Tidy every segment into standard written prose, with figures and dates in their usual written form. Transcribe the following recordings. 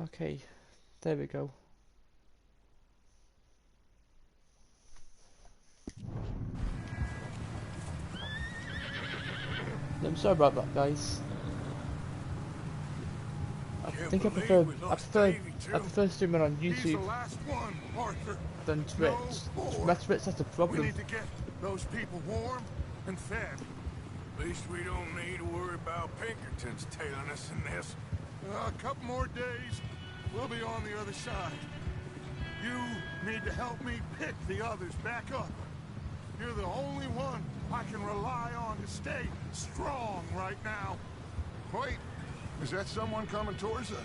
Okay, there we go. I'm sorry about that, guys. Can't believe we lost Davy I too. prefer streaming on He's the YouTube last one, Arthur. than No Twitch. My more. Twitch, that's the We problem. need to get those people warm and fed. At least we don't need to worry about Pinkertons tailing us in this. A couple more days, we'll be on the other side. You need to help me pick the others back up. You're the only one I can rely on to stay strong right now. Wait, is that someone coming towards us?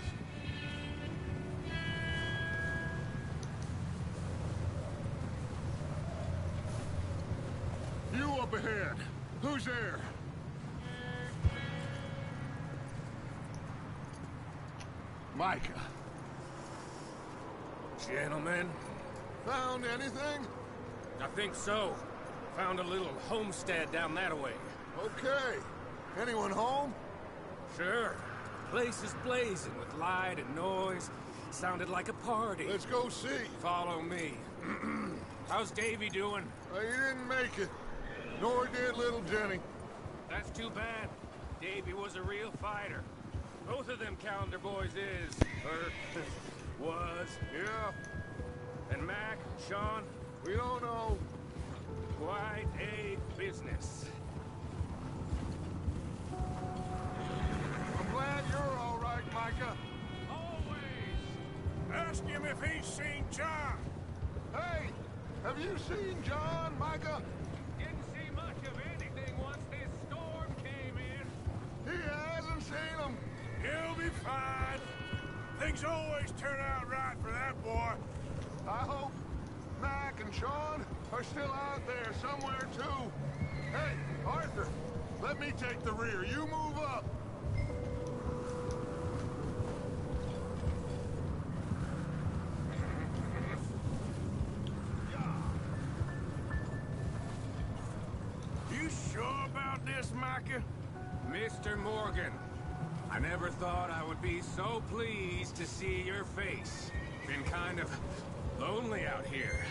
You up ahead. Who's there? Micah. Gentlemen, Found anything? I think so. Found a little homestead down that way. Okay. Anyone home? Sure. Place is blazing with light and noise. Sounded like a party. Let's go see. Follow me. How's Davy doing? He didn't make it. Nor did little Jenny. That's too bad. Davy was a real fighter. Both of them calendar boys is, or was. Yeah, And Mac, Sean, we don't know. quite a business. I'm glad you're all right, Micah. Always! Ask him if he's seen John. Hey, have you seen John, Micah? Didn't see much of anything once this storm came in. He hasn't seen him. He'll be fine. Things always turn out right for that boy. I hope Mac and Sean are still out there somewhere, too. Hey, Arthur, let me take the rear. You move up. You sure about this, Micah? Mr. Morgan, I never thought I would be so pleased to see your face. Been kind of lonely out here.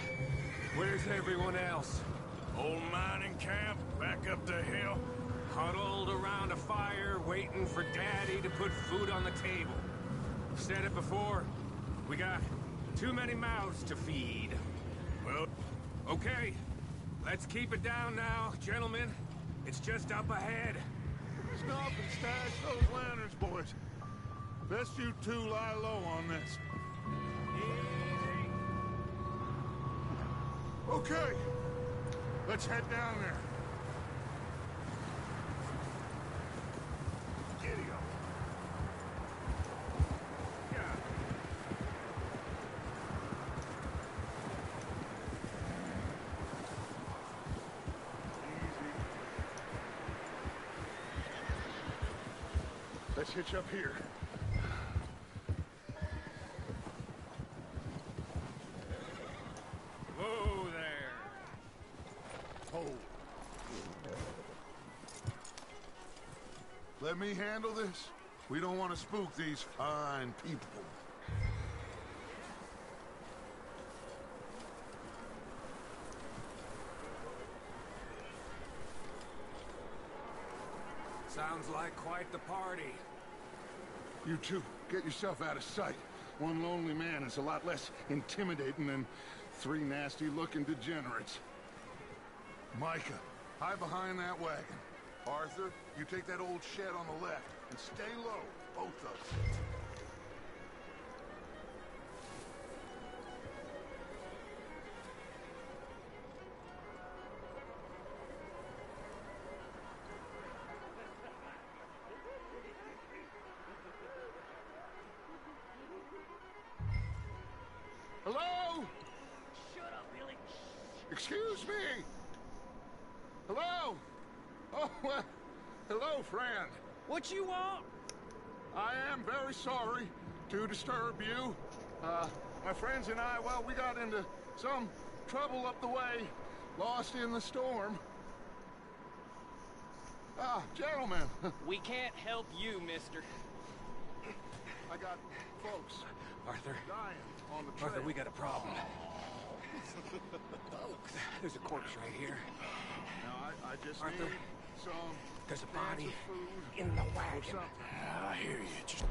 Where's everyone else? Old mining camp, back up the hill. Huddled around a fire, waiting for Daddy to put food on the table. Said it before, we got too many mouths to feed. Well, Okay, let's keep it down now, gentlemen. It's just up ahead. stop and stash those lanterns, boys. Best you two lie low on this. Okay, let's head down there. Giddy up. Yeah. Easy. Let's hitch up here. Whoa there. Hold. Let me handle this. We don't want to spook these fine people. Sounds like quite the party. You two, get yourself out of sight. One lonely man is a lot less intimidating than three nasty-looking degenerates. Micah, hide behind that wagon. Arthur, you take that old shed on the left, and stay low, both of you. Hello? Shut up, Billy. Excuse me? Hello? Oh, well, hello, friend. What you want? I am very sorry to disturb you. My friends and I, well, we got into some trouble up the way, lost in the storm. Ah, gentlemen. We can't help you, mister. I got folks Arthur, dying on the trail. Arthur, we got a problem. There's a corpse right here. Now, I just Arthur, need some there's a cans body of food in the or wagon. something. I hear you. Just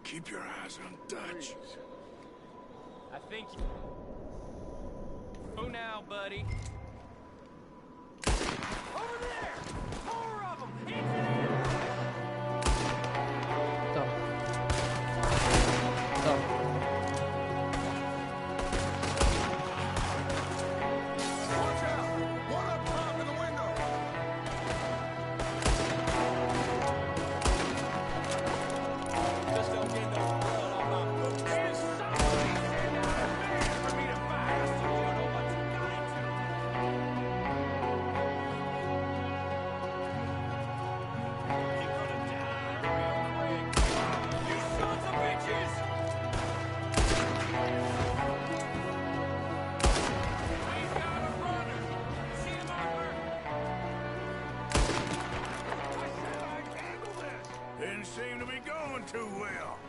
keep your eyes on Dutch. Please. I think you... Oh, now, buddy. Over there! Four of them! Into there! Done. Done. Watch out! One up top in the window! Just don't get no blood on my boots. There's somebody send out a man for me to fight, so you know what you got into. You're gonna die real quick. You sons of bitches! We've got a runner. See him, Arthur? I said I'd handle this. Didn't seem to be going too well.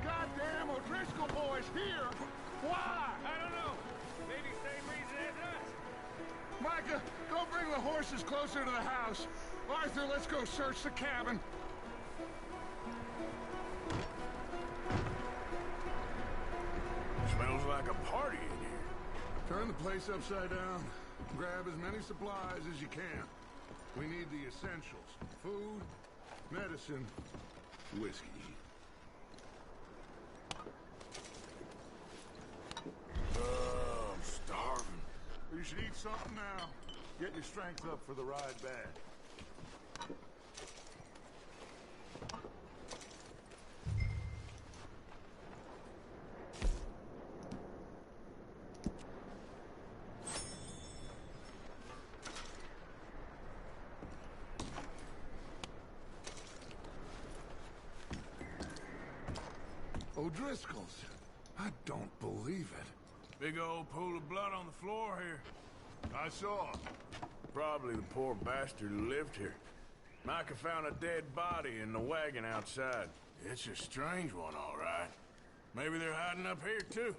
Goddamn O'Driscoll boys here! Why? I don't know. Maybe same reason as us. Micah, go bring the horses closer to the house. Arthur, let's go search the cabin. Smells like a party in here. Turn the place upside down. Grab as many supplies as you can. We need the essentials. Food, medicine, whiskey. I'm starving. You should eat something now. Get your strength up for the ride back. O'Driscoll's. I don't believe it. Big old pool of blood on the floor here. I saw. Probably the poor bastard who lived here. Micah found a dead body in the wagon outside. It's a strange one, all right. Maybe they're hiding up here, too.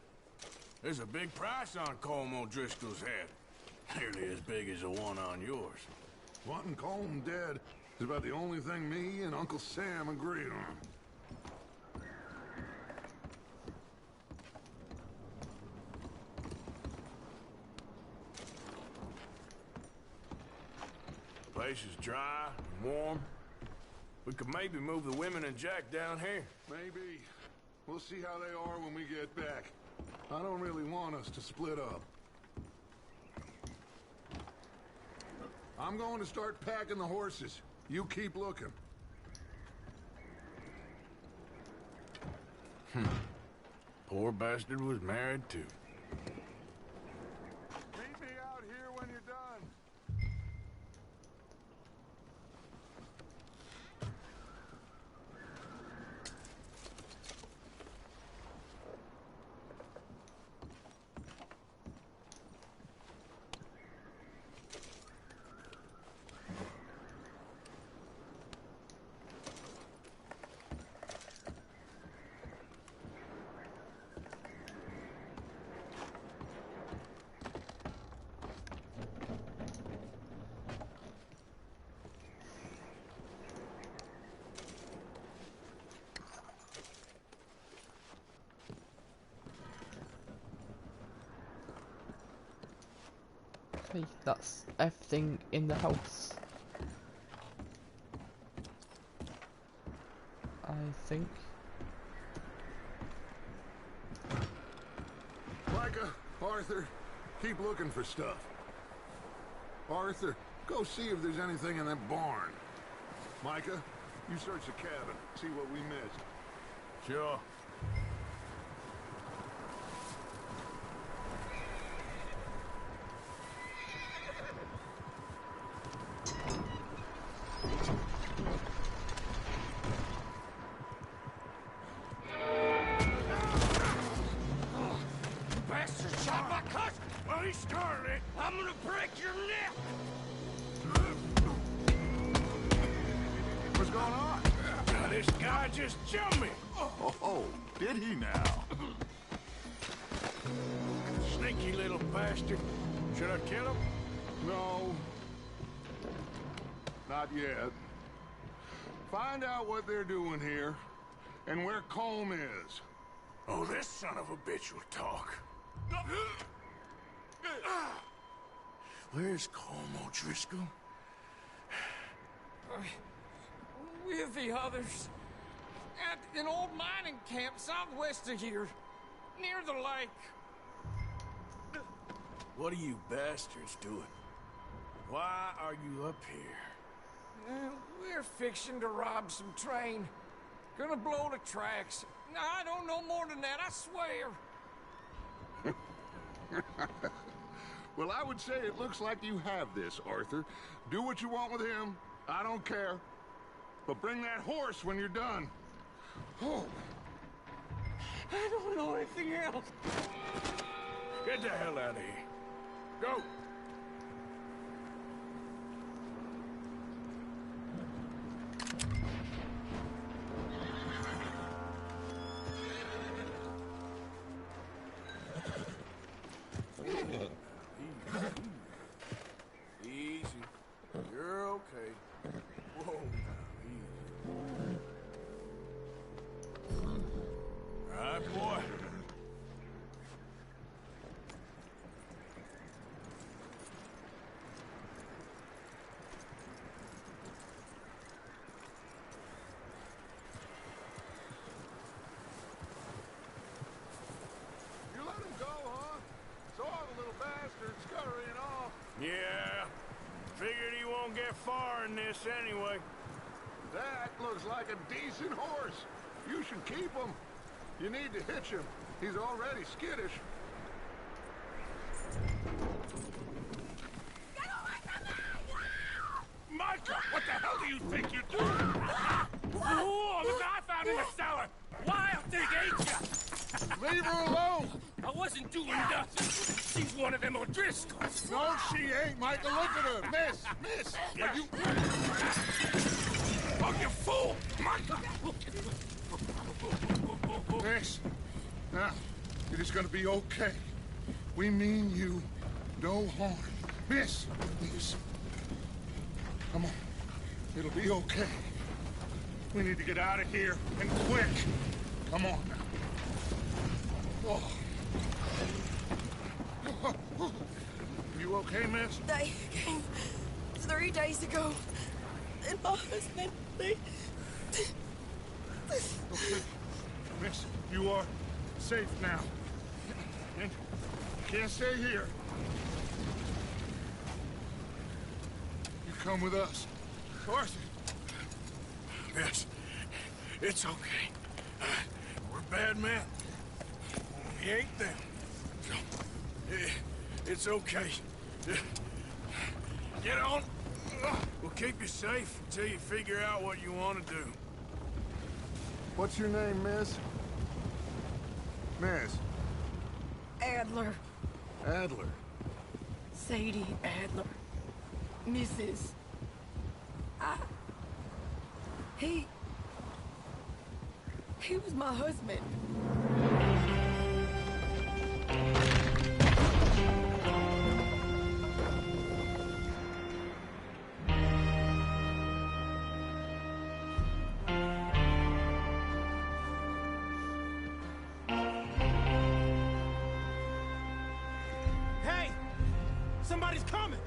There's a big price on Colm O'Driscoll's head. Nearly as big as the one on yours. Wanting Colm dead is about the only thing me and Uncle Sam agree on. Place is dry and warm. We could maybe move the women and Jack down here. Maybe. We'll see how they are when we get back. I don't really want us to split up. I'm going to start packing the horses. You keep looking. Poor bastard was married, too. Meet me out here when you're done. Okay, that's everything in the house. I think. Micah, Arthur, keep looking for stuff. Arthur, go see if there's anything in that barn. Micah, you search the cabin, see what we missed. Sure. Bastard shot my cousin! Well, he started it. I'm gonna break your neck! What's going on? Got This guy just jumped me! Oh, did he now? Sneaky little bastard. Should I kill him? No. Not yet. Find out what they're doing here, and where Colm is. Oh, this son of a bitch will talk. Where's Colm O'Driscoll? With the others. At an old mining camp southwest of here. Near the lake. What are you bastards doing? Why are you up here? We're fixing to rob some train. Gonna blow the tracks. I don't know more than that, I swear. Well, I would say it looks like you have this, Arthur. Do what you want with him. I don't care. But bring that horse when you're done. Oh. I don't know anything else. Get the hell out of here. Go! Easy. You're okay. Whoa, now, easy. All right, boy. You let him go, huh? Saw the little bastard scurrying off. Yeah. Figured he won't get far in this anyway. That looks like a decent horse. You should keep him. You need to hitch him. He's already skittish. Micah, what the hell do you think you're doing? Oh, look what I found in the cellar. Wild thing, ain't ya? Leave her alone! I wasn't doing nothing. She's one of them O'Driscolls. No, she ain't, Micah. Look at her. Miss, are you... Oh, you fool! Micah! Miss, now, it is gonna be okay. We mean you no harm. Miss, come on. It'll be okay. We need to get out of here, and quick. Come on now. Oh. You okay, miss? They came 3 days ago. And my husband, they... Okay. Miss, you are safe now. And you can't stay here. You come with us. Arthur. Yes, it's okay. We're bad men. We ain't them. It's okay. Get on. We'll keep you safe until you figure out what you want to do. What's your name, miss? Miss. Adler. Adler. Sadie Adler. Mrs. He was my husband. Hey! Somebody's coming!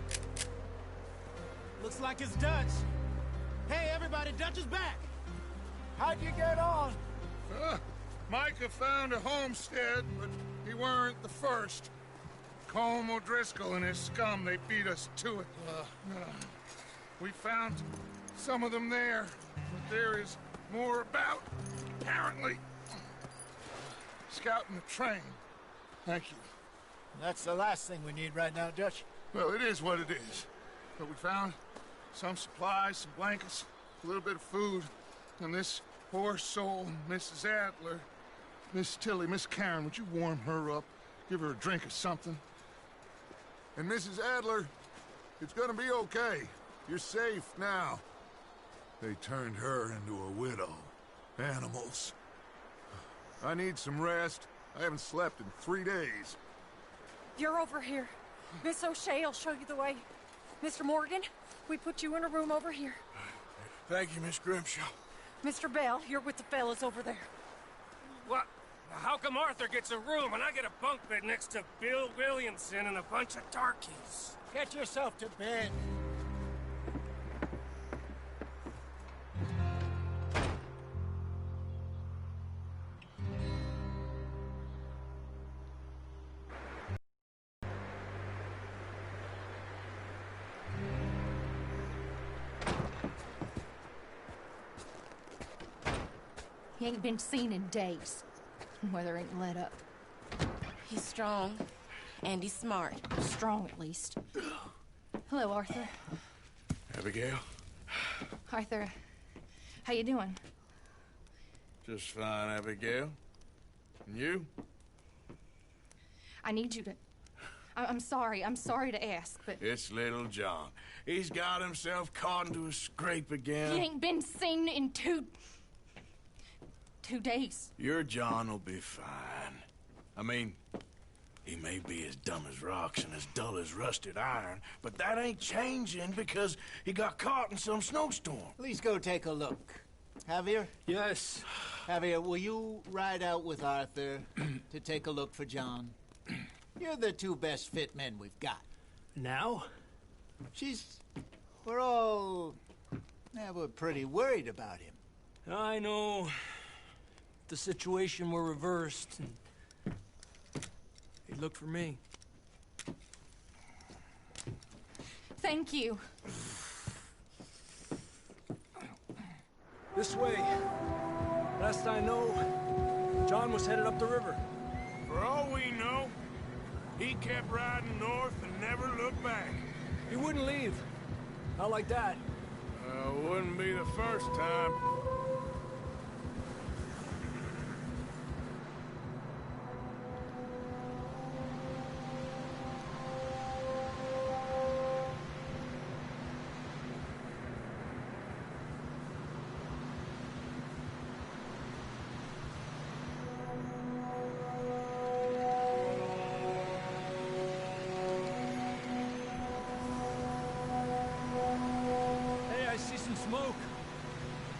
Looks like it's Dutch. Hey, everybody, Dutch is back! How'd you get on? Micah found a homestead, but he weren't the first. Colm O'Driscoll and his scum, they beat us to it. We found some of them there, but there is more about, apparently. Scouting the train. Thank you. That's the last thing we need right now, Dutch. Well, it is what it is. But we found some supplies, some blankets, a little bit of food, and this poor soul, Mrs. Adler, Miss Tilly, Miss Karen, would you warm her up? Give her a drink or something? And Mrs. Adler, it's gonna be okay. You're safe now. They turned her into a widow. Animals. I need some rest. I haven't slept in 3 days. You're over here. Miss O'Shea will show you the way. Mr. Morgan, we put you in a room over here. Thank you, Miss Grimshaw. Mr. Bell, you're with the fellas over there. What? How come Arthur gets a room and I get a bunk bed next to Bill Williamson and a bunch of darkies? Get yourself to bed. He ain't been seen in days. Weather ain't let up. He's strong, and he's smart. Strong, at least. Hello, Arthur. Abigail? Arthur, how you doing? Just fine, Abigail. And you? I need you to... I'm sorry to ask, but... It's little John. He's got himself caught into a scrape again. He ain't been seen in 2 days. Your John will be fine. I mean, he may be as dumb as rocks and as dull as rusted iron, but that ain't changing because he got caught in some snowstorm. Please go take a look. Javier? Yes. Javier, will you ride out with Arthur to take a look for John? You're the 2 best fit men we've got. Now? We're all... Yeah, we're pretty worried about him. I know. The situation were reversed, and he'd look for me. Thank you. This way. Last I know, John was headed up the river. For all we know, he kept riding north and never looked back. He wouldn't leave. Not like that. Wouldn't be the first time. Smoke.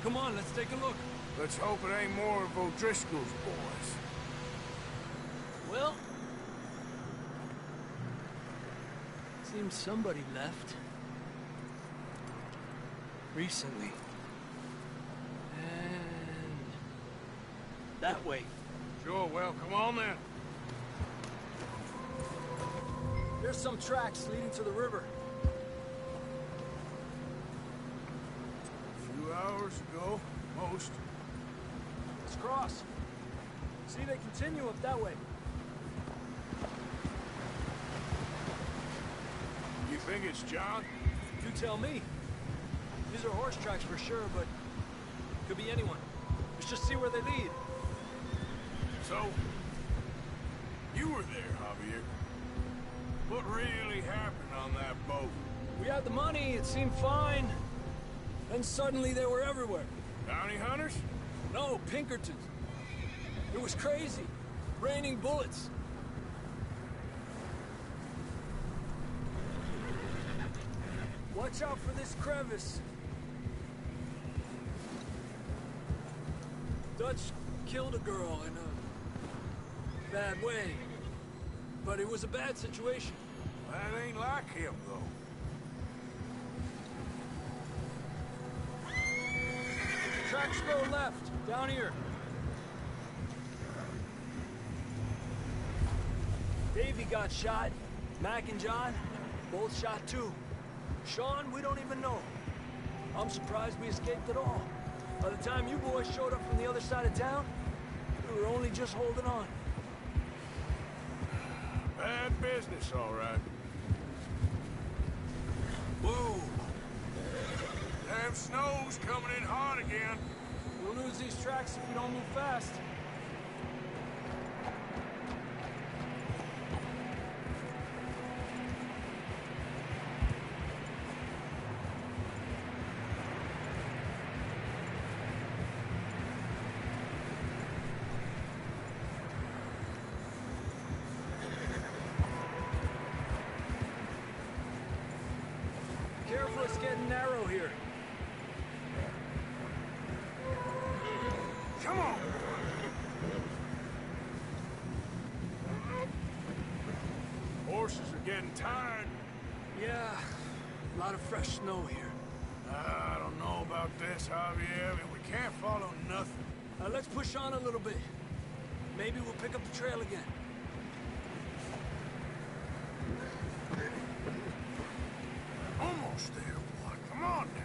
Come on, let's take a look. Let's hope it ain't more of O'Driscoll's boys. Well, seems somebody left. Recently. And that way. Sure, well, come on then. There's some tracks leading to the river. Hours ago, most. Let's cross. See, they continue up that way. You think it's John? You tell me. These are horse tracks for sure, but could be anyone. Let's just see where they lead. So, you were there, Javier. What really happened on that boat? We had the money, it seemed fine. Then suddenly they were everywhere. Bounty hunters? No, Pinkertons. It was crazy. Raining bullets. Watch out for this crevice. Dutch killed a girl in a bad way. But it was a bad situation. That ain't like him, though. Tracks go left, down here. Davey got shot. Mac and John, both shot too. Sean, we don't even know. I'm surprised we escaped at all. By the time you boys showed up from the other side of town, we were only just holding on. Bad business, all right. Whoa! Damn snow's coming in hard again. We'll lose these tracks if we don't move fast. getting narrow here. Come on! Horses are getting tired. Yeah, a lot of fresh snow here. I don't know about this, Javier. We can't follow nothing. Let's push on a little bit. Maybe we'll pick up the trail again. Almost there, boy. Come on now.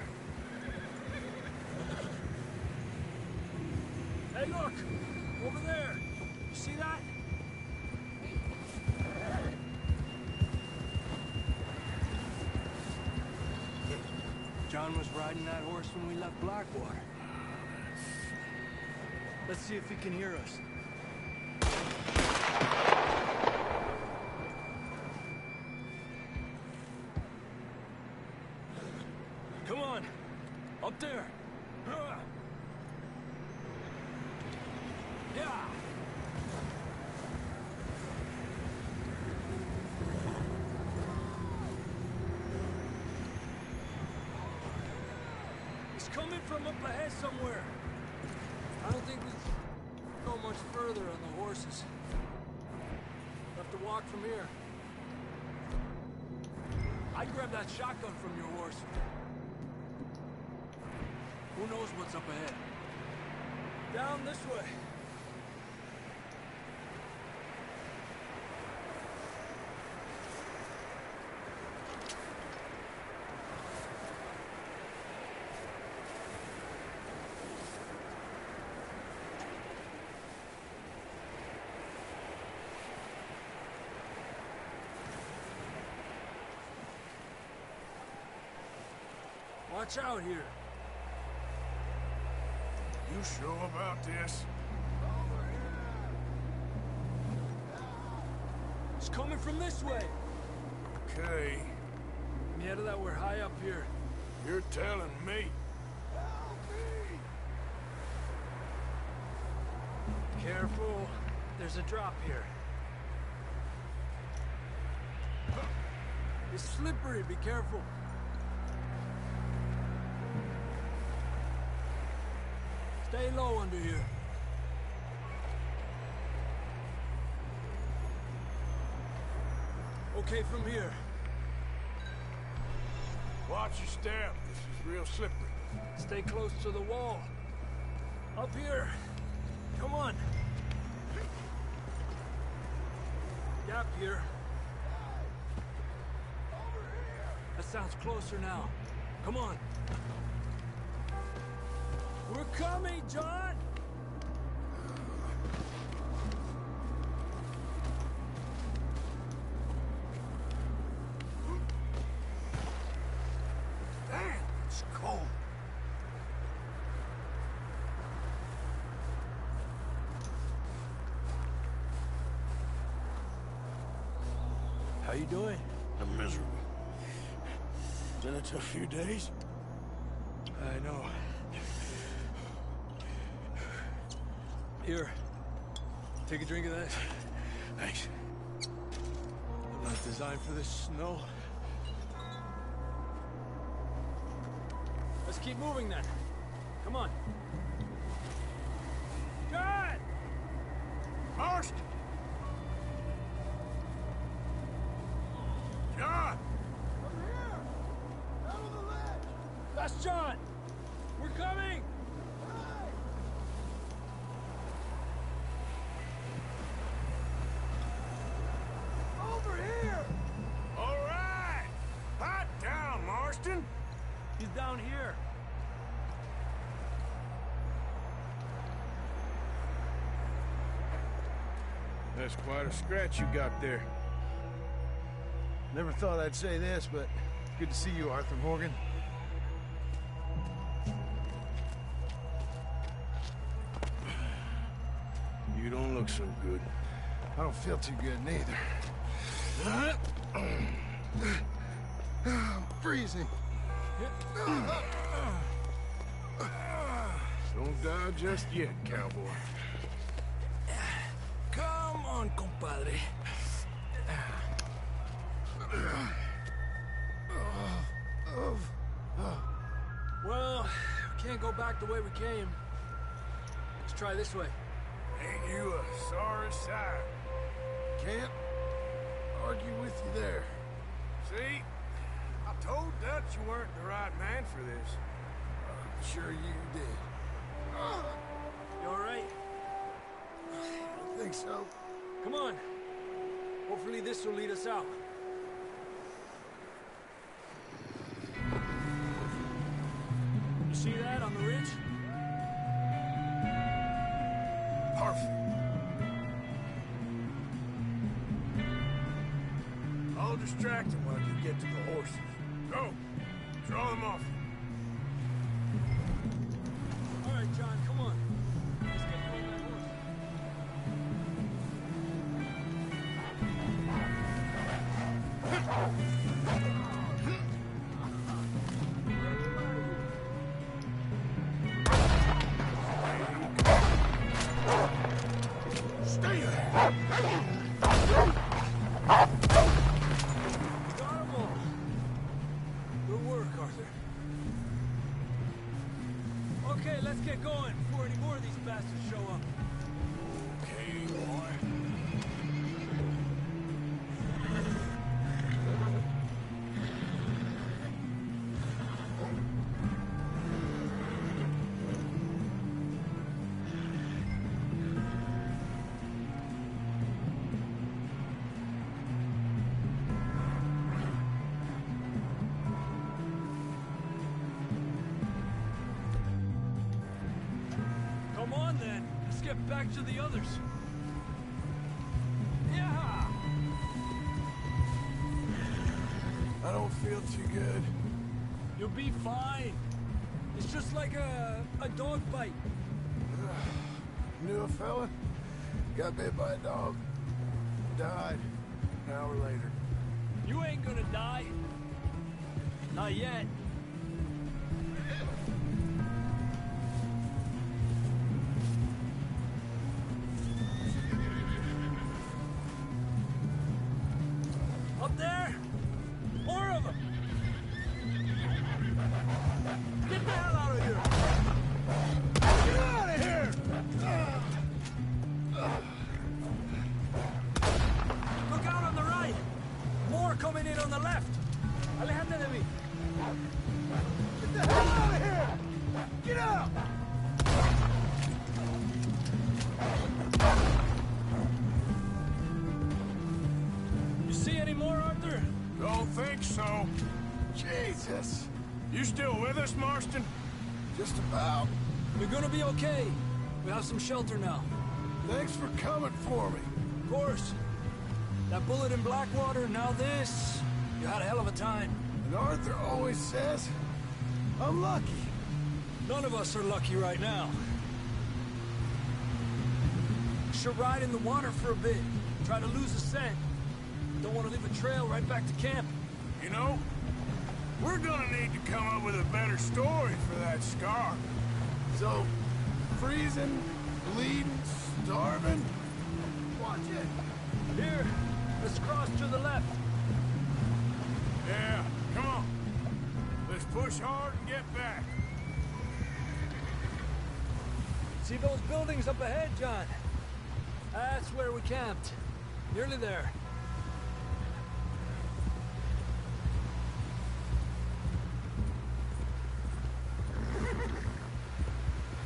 Hey, look! Over there! You see that? John was riding that horse when we left Blackwater. Let's see if he can hear us. Come on! Up there! Yeah! He's coming from up ahead somewhere. I don't think we can go much further on the horses. We'll have to walk from here. I'd grab that shotgun from your horse. Who knows what's up ahead? Down this way. Watch out here. You sure about this? It's coming from this way. Okay. Me out of that, we're high up here. You're telling me. Careful. There's a drop here. It's slippery, be careful. Stay low under here. Okay, from here. Watch your step. This is real slippery. Stay close to the wall. Up here. Come on. Gap here. That sounds closer now. Come on. We're coming, John! Damn, it's cold. How you doing? I'm miserable. Been a tough few days. I know. Here. Take a drink of that. Thanks. Not designed for this snow. Let's keep moving then. Come on. John! Marston! John! Over here! Out on the ledge! That's John! We're coming! Over here! All right! Hot down, Marston! He's down here. That's quite a scratch you got there. Never thought I'd say this, but good to see you, Arthur Morgan. You don't look so good. I don't feel too good, neither. I'm freezing. Don't die just yet, cowboy. Come on, compadre. Well, we can't go back the way we came. Let's try this way. Ain't you a sorry sight? Can't argue with you there. See? I told Dutch you weren't the right man for this. I'm sure you did. You all right? I think so. Come on. Hopefully this will lead us out. You see that on the ridge? Perfect. I'll distract him while you get to the horses. Go. Draw them off. All right, John, come on. Let's get you on that horse. Stay there. Got 'em all. Good work, Arthur. Okay, let's get going before any more of these bastards show up. Okay, boy. Come on, then. Let's get back to the others. Yeah! I don't feel too good. You'll be fine. It's just like a dog bite. Knew a fella? Got bit by a dog. Died. An hour later. You ain't gonna die. Not yet. Up there? More of them! Get the hell out of here! Get out of here! Look out on the right! More coming in on the left! Alejandro de mí! Get the hell out of here! Get out! You see any more, Arthur? Don't think so. Jesus! You still with us, Marston? Just about. You're gonna be okay. We have some shelter now. Thanks for coming for me. Of course. That bullet in Blackwater, now this. You had a hell of a time. And Arthur always says, I'm lucky. None of us are lucky right now. Should ride in the water for a bit. Try to lose the scent. Don't want to leave a trail right back to camp. You know, we're gonna need to come up with a better story for that scar. So, freezing, bleeding, starving. Watch it. Here, let's cross to the left. Yeah, come on. Let's push hard and get back. See those buildings up ahead, John? That's where we camped. Nearly there.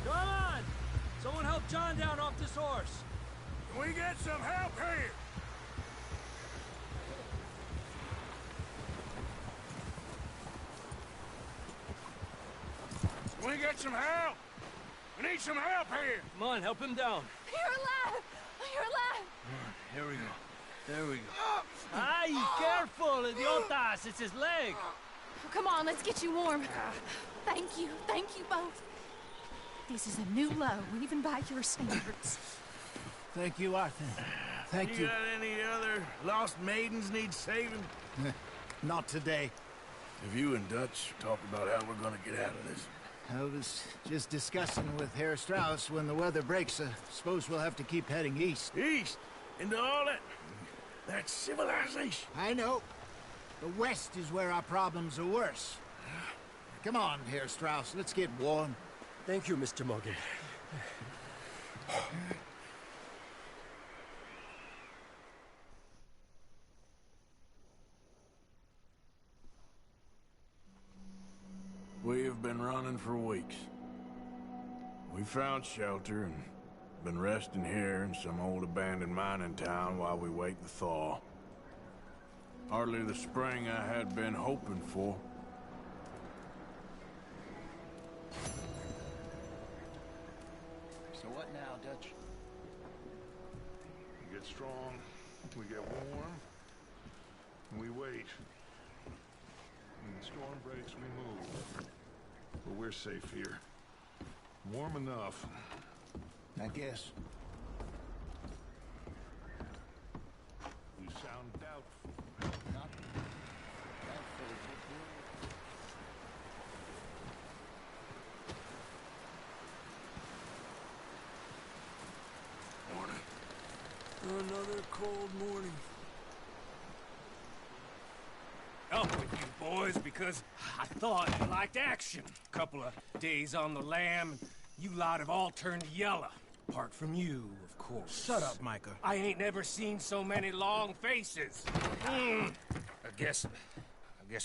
Come on! Someone help John down off this horse. Can we get some help here? Can we get some help? We need some help here. Come on, help him down. You're alive! You're alive! Here we go. There we go. Ay, careful, idiotas! It's his leg. Oh, come on, let's get you warm. Thank you both. This is a new low, even by your standards. Thank you, Arthur. Thank you. got any other lost maidens need saving? Not today. Have you and Dutch talked about how we're gonna get out of this? I was just discussing with Herr Strauss when the weather breaks. Suppose we'll have to keep heading east. East? Into all that civilization? I know. The west is where our problems are worse. Come on, Herr Strauss. Let's get warm. Thank you, Mr. Morgan. We have been running for weeks. We found shelter and been resting here in some old abandoned mining town while we wait the thaw. Hardly the spring I had been hoping for. So what now, Dutch? We get strong, we get warm, and we wait. When the storm breaks, we move. But we're safe here. Warm enough. I guess. You sound doubtful. Not doubtful. Morning. Another cold morning. Up with you boys because I thought you liked action. Couple of days on the lam, and you lot have all turned yellow. Apart from you, of course. Shut up, Micah. I ain't never seen so many long faces. I guess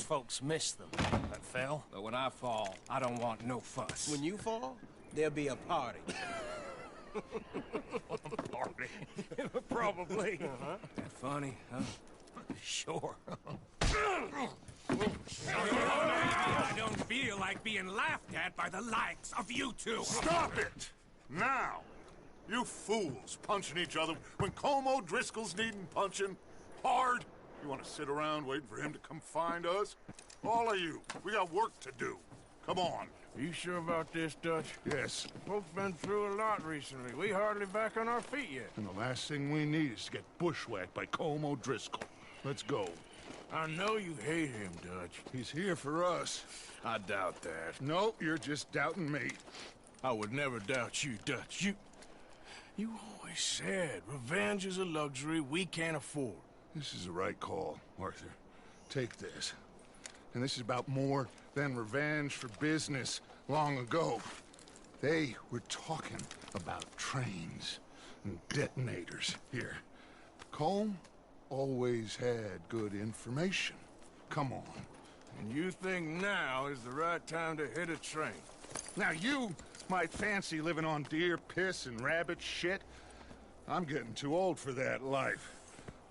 folks miss them. That fell. But when I fall, I don't want no fuss. When you fall, there'll be a party. Party. Probably. That funny, huh? Sure. I don't feel like being laughed at by the likes of you two. Stop it! Now! You fools punching each other when Colm O'Driscoll's needing punching. Hard! You want to sit around waiting for him to come find us? All of you, we got work to do. Come on. You sure about this, Dutch? Yes. Folks been through a lot recently. We hardly back on our feet yet. And the last thing we need is to get bushwhacked by Colm O'Driscoll. Let's go. I know you hate him, Dutch. He's here for us. I doubt that. No, you're just doubting me. I would never doubt you, Dutch. You always said revenge is a luxury we can't afford. This is the right call, Arthur. Take this. And this is about more than revenge for business long ago. They were talking about trains and detonators here. Colm always had good information. Come on. And you think now is the right time to hit a train? Now you might fancy living on deer piss and rabbit shit. I'm getting too old for that life.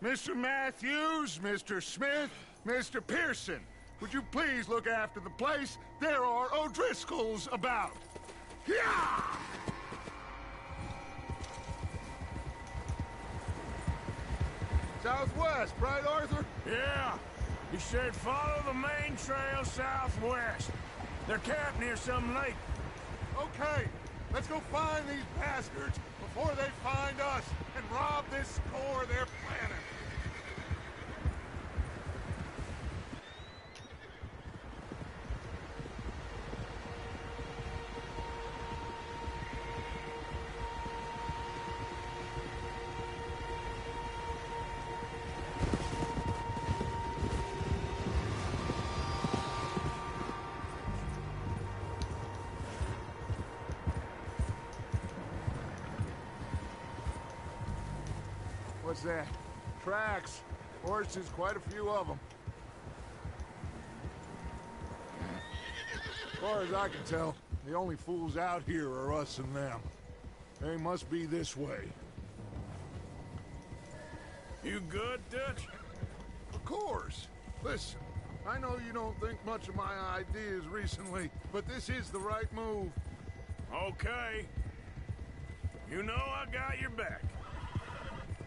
Mr. Matthews, Mr. Smith, Mr. Pearson, would you please look after the place? There are O'Driscolls about. Yeah! Southwest, right, Arthur? Yeah. He said follow the main trail southwest. They're camped near some lake. Okay, let's go find these bastards before they find us and rob this store they're planning. What's that? Tracks. Horses, quite a few of them. As far as I can tell, the only fools out here are us and them. They must be this way. You good, Dutch? Of course. Listen, I know you don't think much of my ideas recently, but this is the right move. Okay. You know I got your back.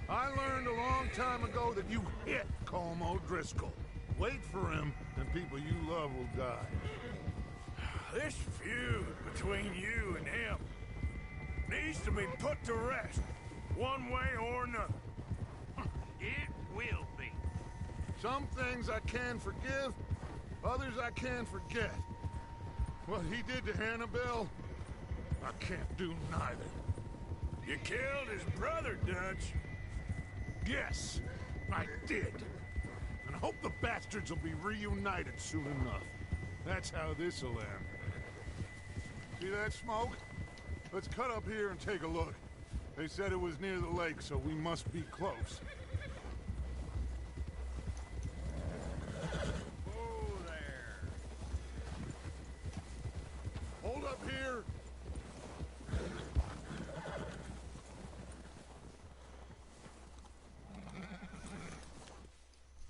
I learned a long time ago that you hit Colm O'Driscoll. Wait for him, and people you love will die. This feud between you and him needs to be put to rest, one way or another. It will be. Some things I can forgive, others I can forget. What he did to Annabelle, I can't do neither. You killed his brother, Dutch. Yes, I did. And I hope the bastards will be reunited soon enough. That's how this'll end. See that smoke? Let's cut up here and take a look. They said it was near the lake, so we must be close. Oh, there. Hold up here!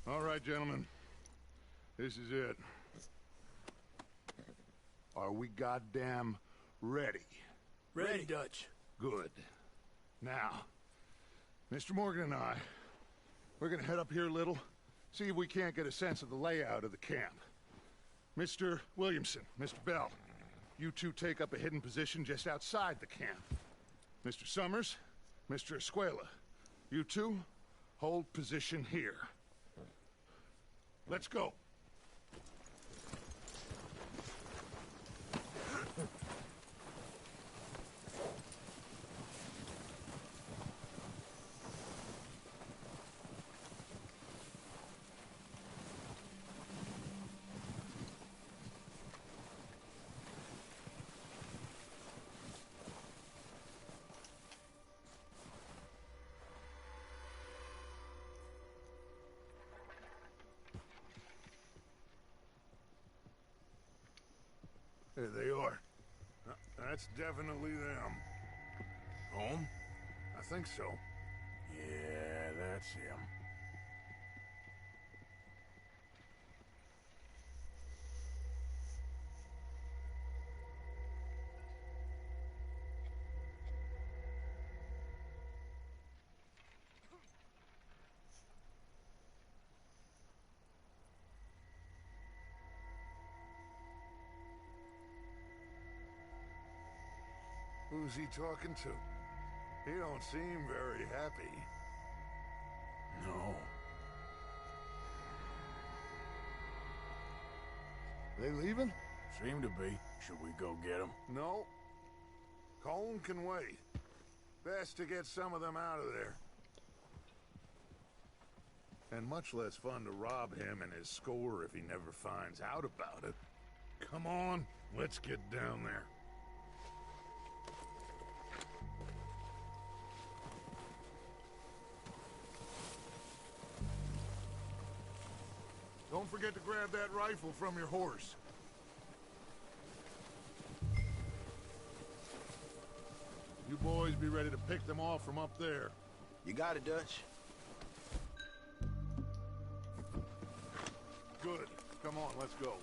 All right, gentlemen. This is it. Are we goddamn ready? Ready, Dutch. Good. Now, Mr. Morgan and I, we're gonna head up here a little, see if we can't get a sense of the layout of the camp. Mr. Williamson, Mr. Bell, you two take up a hidden position just outside the camp. Mr. Summers, Mr. Escuela, you two hold position here. Let's go. There they are. That's definitely them. Home? I think so. Yeah, that's him. Who's he talking to? He don't seem very happy. No. They leaving? Seem to be. Should we go get him? No. Colin can wait. Best to get some of them out of there. And much less fun to rob him and his score if he never finds out about it. Come on, let's get down there. Don't forget to grab that rifle from your horse. You boys be ready to pick them off from up there. You got it, Dutch. Good. Come on, let's go.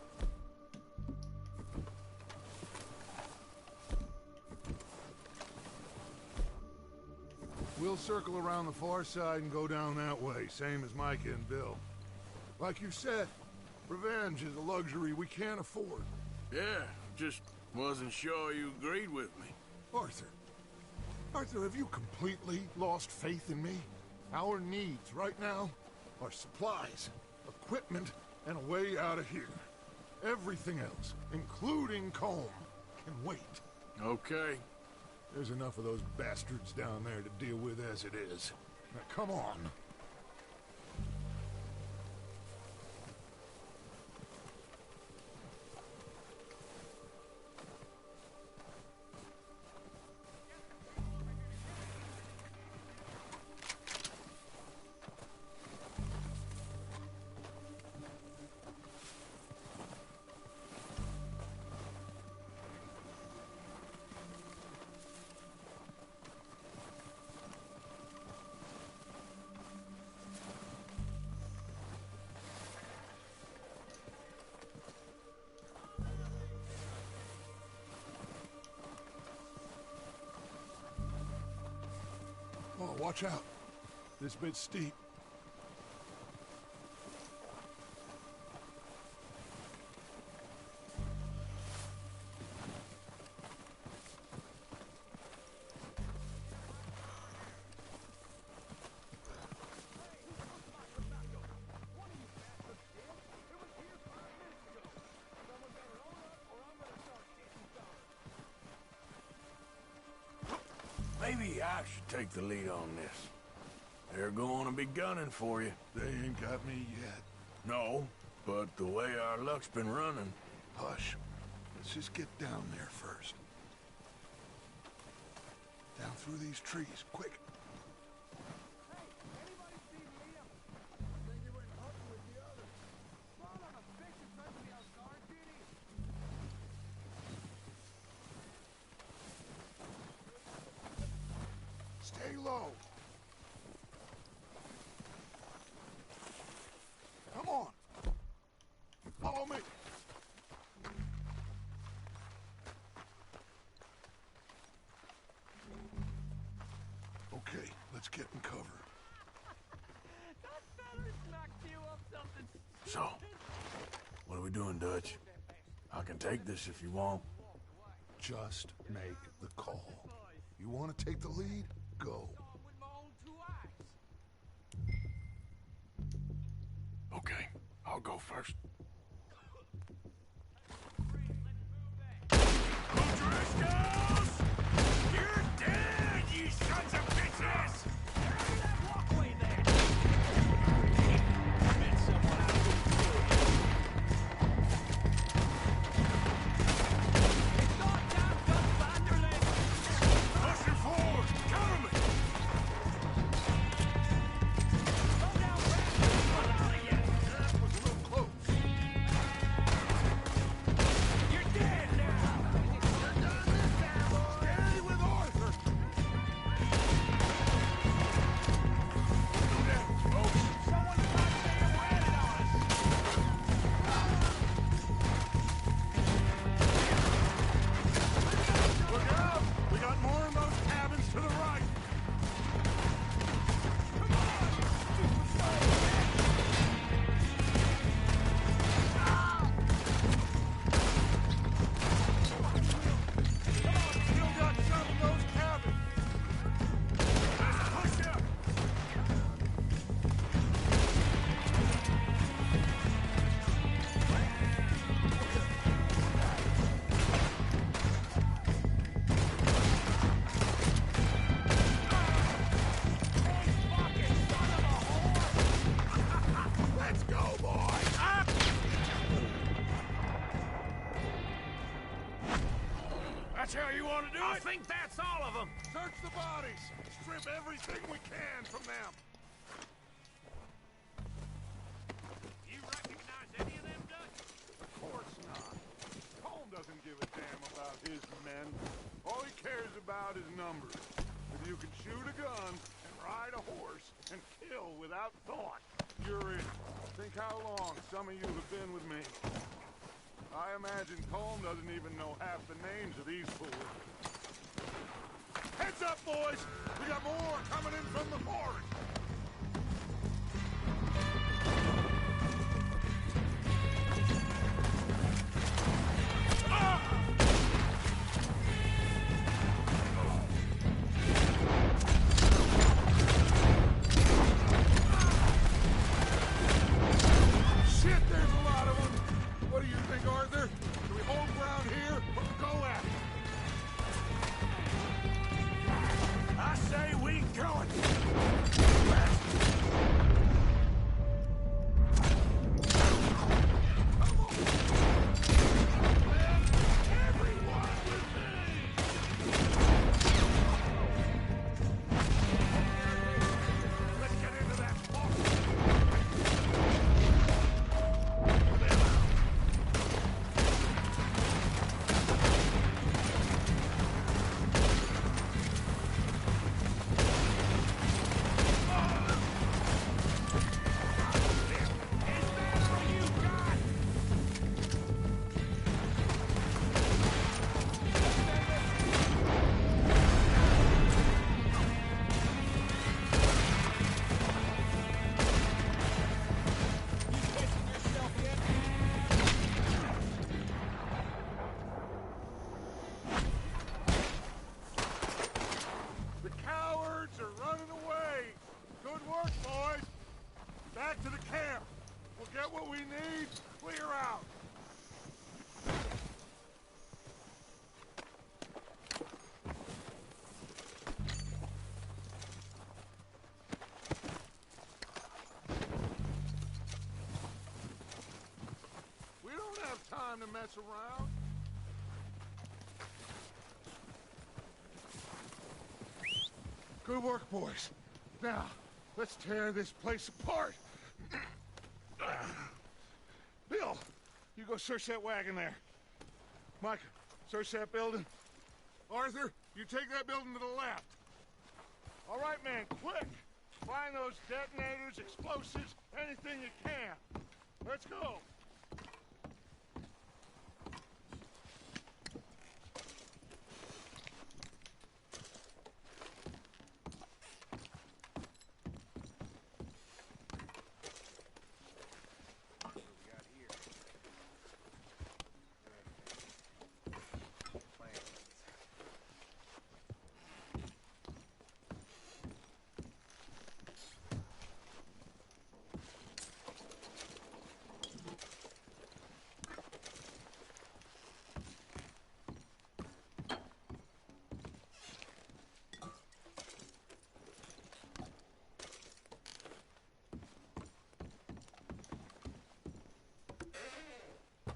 We'll circle around the far side and go down that way, same as Micah and Bill. Like you said, revenge is a luxury we can't afford. Yeah, just wasn't sure you agreed with me. Arthur. Arthur, have you completely lost faith in me? Our needs right now are supplies, equipment, and a way out of here. Everything else, including Colm, can wait. Okay. There's enough of those bastards down there to deal with as it is. Now, come on. Oh, watch out. This bit's steep. Maybe I should take the lead on this. They're going to be gunning for you. They ain't got me yet. No, but the way our luck's been running, Hush. Let's just get down there first. Down through these trees, quick. Stay low. Come on. Follow me. Okay, let's get in cover. That feller smacked you up something. So, what are we doing, Dutch? I can take this if you want. Just make the call. You want to take the lead? Go. With my own 2 eyes. Okay, I'll go first. O'Driscolls! You're dead, you sons of bitches! That walkway there. Met someone out there. It's not time to find your leg. Pushing forward! Cover me! Slow down, Brad. What out of you? That was a little close. You're dead now. Stay with Arthur. Someone tried to ran it on us. Look out! We got more in those cabins to the right. Still got some of those cabins. Let's push up! Let's go, boys! Up! That's how you want to do I it? think that's all of them. Search the bodies! Strip everything we can from them! You recognize any of them, Dutch? Of course not. Colm doesn't give a damn about his men. All he cares about is numbers. If you can shoot a gun and ride a horse and kill without thought, you're in. Think how long some of you have been with me. I imagine Colm doesn't even know half the names of these fools. Heads up, boys! We got more coming in from the forest! Shit, there's a lot of them! What do you think, Arthur? Do we hold ground here or go at it? I say we go it! to mess around. Good work, boys. Now, let's tear this place apart. Bill, you go search that wagon there. Mike, search that building. Arthur, you take that building to the left. All right, man, quick. Find those detonators, explosives, anything you can. Let's go.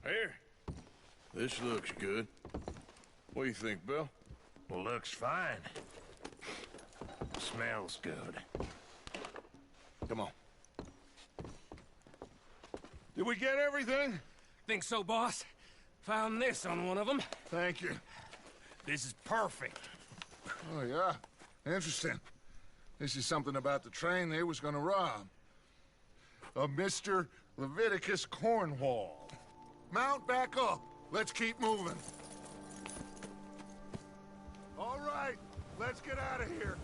Here. This looks good. What do you think, Bill? Looks fine. Smells good. Come on. Did we get everything? Think so, boss? Found this on one of them. Thank you. This is perfect. Oh, yeah? Interesting. This is something about the train they was gonna rob. A Mr. Leviticus Cornwall. Mount back up. Let's keep moving. All right, let's get out of here.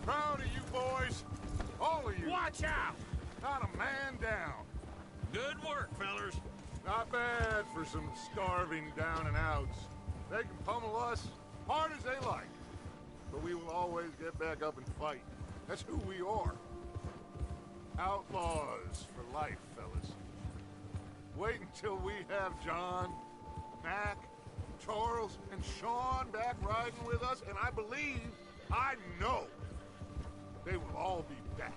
Proud of you boys. All of you. Watch out! Not a man down. Good work, fellers. Not bad for some starving down and outs. They can pummel us hard as they like. But we will always get back up and fight. That's who we are. Outlaws for life, fellas. Wait until we have John, Mac, Charles, and Sean back riding with us, and I believe, I know, they will all be back.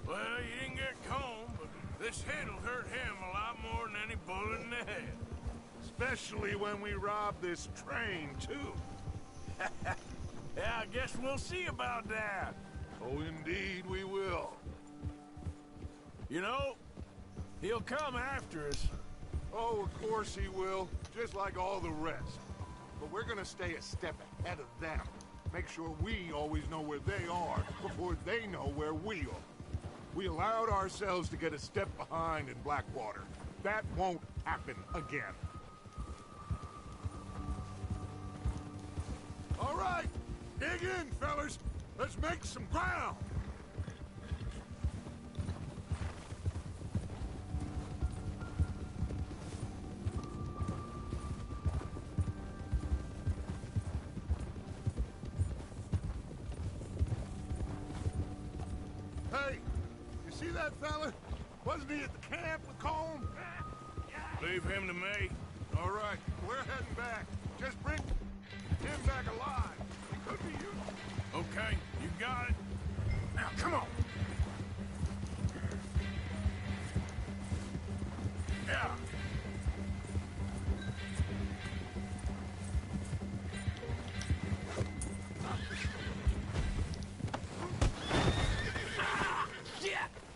Well, you didn't get Combe, but this hit'll hurt him a lot more than any bullet in the head. Especially when we rob this train, too. Yeah, I guess we'll see about that. Oh, indeed we will. You know, he'll come after us. Oh, of course he will, just like all the rest. But we're gonna stay a step ahead of them. Make sure we always know where they are before they know where we are. We allowed ourselves to get a step behind in Blackwater. That won't happen again. All right, dig in, fellas. Let's make some ground. Hey, you see that fella? Wasn't he at the camp with Combe? Leave him to me. All right, we're heading back. Just bring him back alive. He could be you. Okay, you got it. Now, come on. Yeah.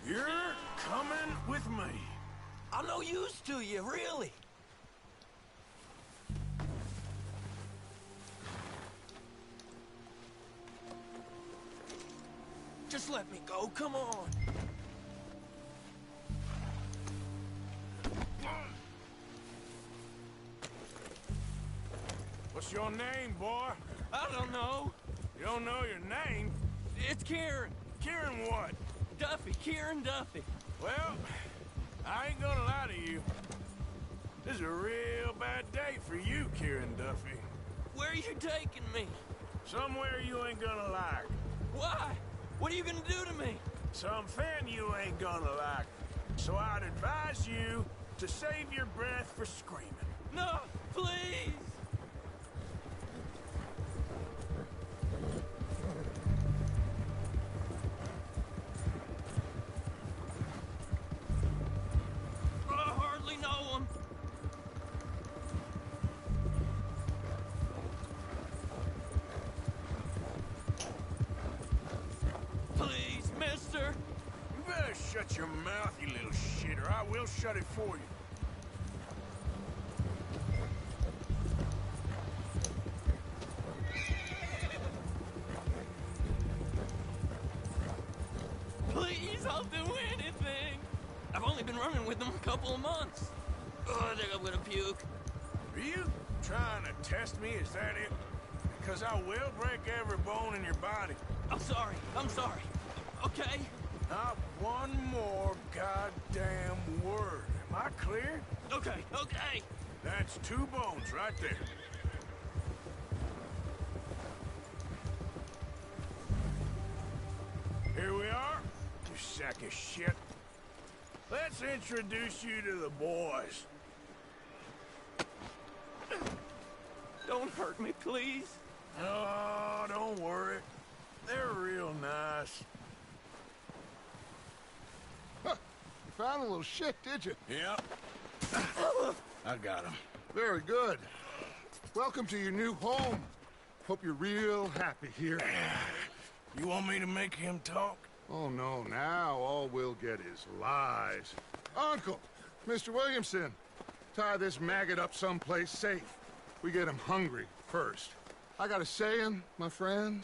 You're coming with me. I'm no use to you, really. Just let me go, come on. What's your name, boy? I don't know. You don't know your name? It's Kieran. Kieran what? Duffy, Kieran Duffy. Well, I ain't gonna lie to you. This is a real bad day for you, Kieran Duffy. Where are you taking me? Somewhere you ain't gonna like. Why? What are you gonna do to me? Something you ain't gonna like. So I'd advise you to save your breath for screaming. No, please! I hardly know him. shut your mouth, you little shit, or I will shut it for you. Please, I'll do anything. I've only been running with them a couple of months. Oh, I think I'm gonna puke. Are you trying to test me? Is that it? Because I will break every bone in your body. I'm sorry. Okay? Not one more goddamn word. Am I clear? Okay. That's 2 bones right there. Here we are, you sack of shit. Let's introduce you to the boys. Don't hurt me, please. Oh, don't worry. They're real nice. Huh. You found a little shit, did you? Yep. I got him. Very good. Welcome to your new home. Hope you're real happy here. You want me to make him talk? Oh, no, now all we'll get is lies. Uncle, Mr. Williamson, tie this maggot up someplace safe. We get him hungry first. I got a saying, my friend.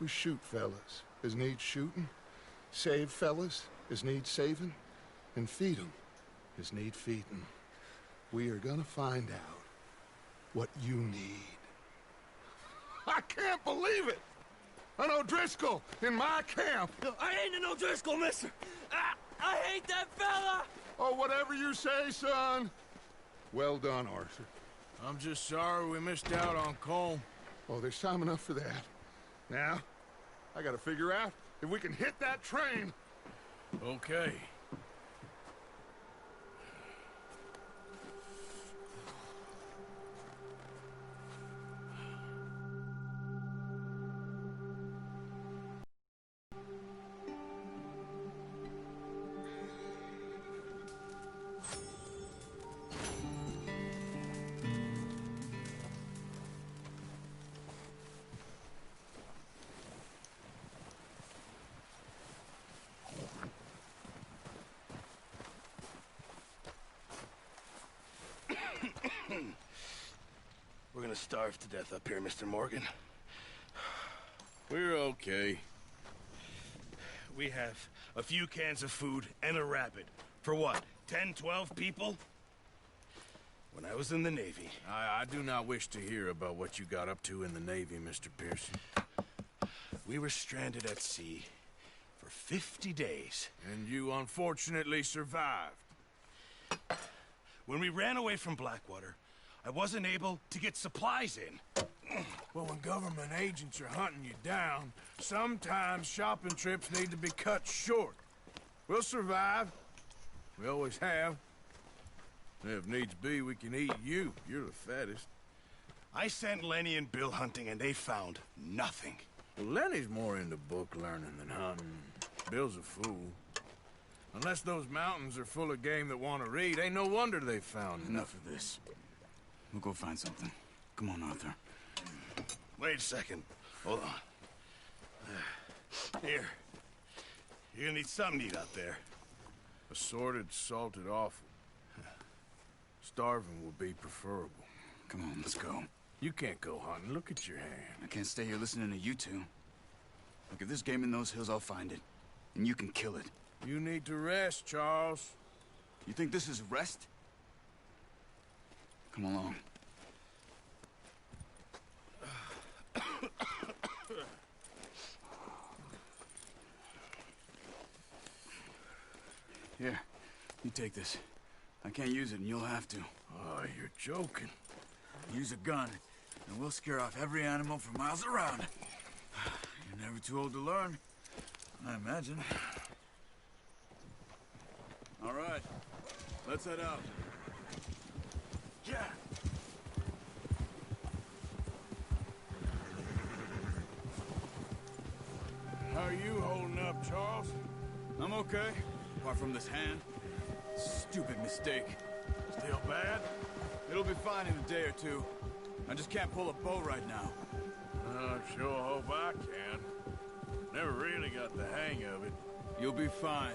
We shoot fellas as need shooting, save fellas as need saving, and feed 'em as need feeding. We are gonna find out what you need. I can't believe it! An O'Driscoll in my camp! I ain't an O'Driscoll, mister! I hate that fella! Oh, whatever you say, son. Well done, Arthur. I'm just sorry we missed out on Colm. Oh, there's time enough for that. Now, I gotta figure out if we can hit that train. Okay. We're gonna starve to death up here, Mr. Morgan. We're okay. We have a few cans of food and a rabbit. For what, 10, 12 people? When I was in the Navy... I do not wish to hear about what you got up to in the Navy, Mr. Pearson. We were stranded at sea for 50 days. And you unfortunately survived. When we ran away from Blackwater, I wasn't able to get supplies in. Well, when government agents are hunting you down, sometimes shopping trips need to be cut short. We'll survive. We always have. If needs be, we can eat you. You're the fattest. I sent Lenny and Bill hunting, and they found nothing. Well, Lenny's more into book learning than hunting. Bill's a fool. Unless those mountains are full of game that want to read, ain't no wonder they found Enough of this. We'll go find something. Come on, Arthur. Wait a second. Hold on. Here. You're gonna need something to eat out there. Assorted, salted offal. Starving will be preferable. Come on, let's go. You can't go hunting. Look at your hand. I can't stay here listening to you two. Look, if there's game in those hills, I'll find it. And you can kill it. You need to rest, Charles. You think this is rest? Come along. Here, you take this. I can't use it, and you'll have to. Oh, you're joking. Use a gun, and we'll scare off every animal for miles around. You're never too old to learn, I imagine. All right, let's head out. Yeah. How are you holding up, Charles? I'm okay, apart from this hand. Stupid mistake. Still bad? It'll be fine in a day or two. I just can't pull a bow right now. I sure hope I can. Never really got the hang of it. You'll be fine.